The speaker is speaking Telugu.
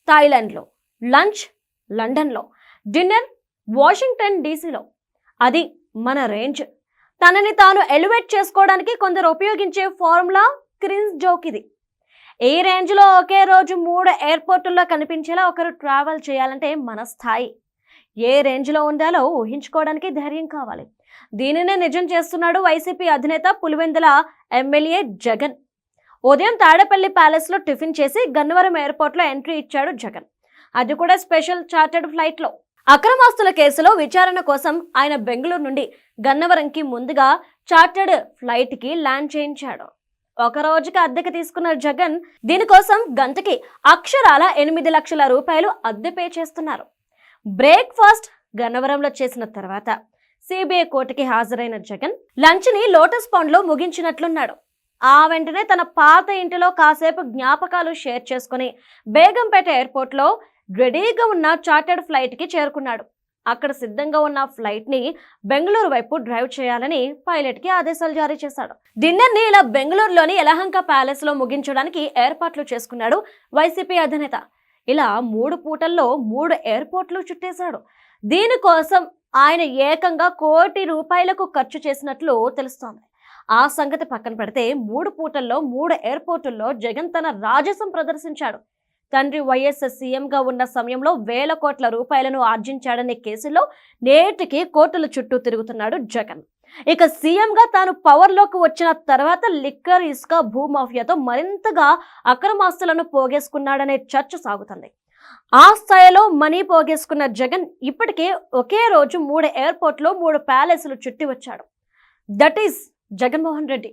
థాయిలాండ్లో, లంచ్ లండన్లో, డిన్నర్ వాషింగ్టన్ డీసీలో. అది మన రేంజ్. తనని తాను ఎలివేట్ చేసుకోవడానికి కొందరు ఉపయోగించే ఫార్ములా క్రిన్స్ జోక్ ఇది. ఈ రేంజ్లో ఒకే రోజు 3 ఎయిర్పోర్టుల్లో కనిపించేలా ఒకరు ట్రావెల్ చేయాలంటే మన స్థాయి ఏ రేంజ్లో ఉండాలో ఊహించుకోవడానికి ధైర్యం కావాలి. దీనినే నిజం చేస్తున్నాడు వైసీపీ అధినేత పులివెందుల ఎమ్మెల్యే జగన్. ఉదయం తాడేపల్లి ప్యాలెస్ లో టిఫిన్ చేసి గన్నవరం ఎయిర్పోర్ట్ లో ఎంట్రీ ఇచ్చాడు జగన్. అది కూడా స్పెషల్ చార్టర్డ్ ఫ్లైట్ లో. అక్రమాస్తుల కేసులో విచారణ కోసం ఆయన బెంగళూరు నుండి గన్నవరంకి ముందుగా చార్టర్డ్ ఫ్లైట్ కి ల్యాండ్ చేయించాడు. ఒక రోజుకి అద్దెకి తీసుకున్న జగన్ దీనికోసం గంటకి అక్షరాల 8 లక్షల రూపాయలు అద్దె పే చేస్తున్నారు. బ్రేక్ఫాస్ట్ గన్నవరంలో చేసిన తర్వాత సిబిఐ కోర్టుకి హాజరైన జగన్ లంచ్ ని లోటస్ పాండ్ లో ముగించినట్లున్నాడు. ఆ వెంటనే తన పాత ఇంటిలో కాసేపు జ్ఞాపకాలు షేర్ చేసుకుని బేగంపేట ఎయిర్పోర్ట్ లో రెడీగా ఉన్న చార్టర్డ్ ఫ్లైట్ కి చేరుకున్నాడు. అక్కడ సిద్ధంగా ఉన్న ఫ్లైట్ ని బెంగళూరు వైపు డ్రైవ్ చేయాలని పైలట్ కి ఆదేశాలు జారీ చేశాడు. డిన్నర్ ని ఇలా బెంగళూరులోని యలహంక ప్యాలెస్ లో ముగించడానికి ఏర్పాట్లు చేసుకున్నాడు వైసీపీ అధినేత. ఇలా 3 పూటల్లో 3 ఎయిర్పోర్ట్లు చుట్టేశాడు. దీనికోసం ఆయన ఏకంగా 1 కోటి రూపాయలకు ఖర్చు చేసినట్లు తెలుస్తోంది. ఆ సంగతి పక్కన పెడితే 3 పూటల్లో 3 ఎయిర్పోర్టుల్లో జగన్ తన రాజసం ప్రదర్శించాడు. తండ్రి వైఎస్ సీఎంగా ఉన్న సమయంలో వేల కోట్ల రూపాయలను ఆర్జించాడనే కేసులో నేటికి కోర్టుల చుట్టూ తిరుగుతున్నాడు జగన్. ఇక సీఎంగా తాను పవర్లోకి వచ్చిన తర్వాత లిక్కర్, ఇసుక, భూమాఫియాతో మరింతగా అక్రమాస్తులను పోగేసుకున్నాడనే చర్చ సాగుతుంది. ఆ స్థాయిలో మనీ పోగేసుకున్న జగన్ ఇప్పటికే ఒకే రోజు 3 ఎయిర్పోర్ట్లో 3 ప్యాలెస్లు చుట్టి వచ్చాడు. That is Jaganmohan Reddy.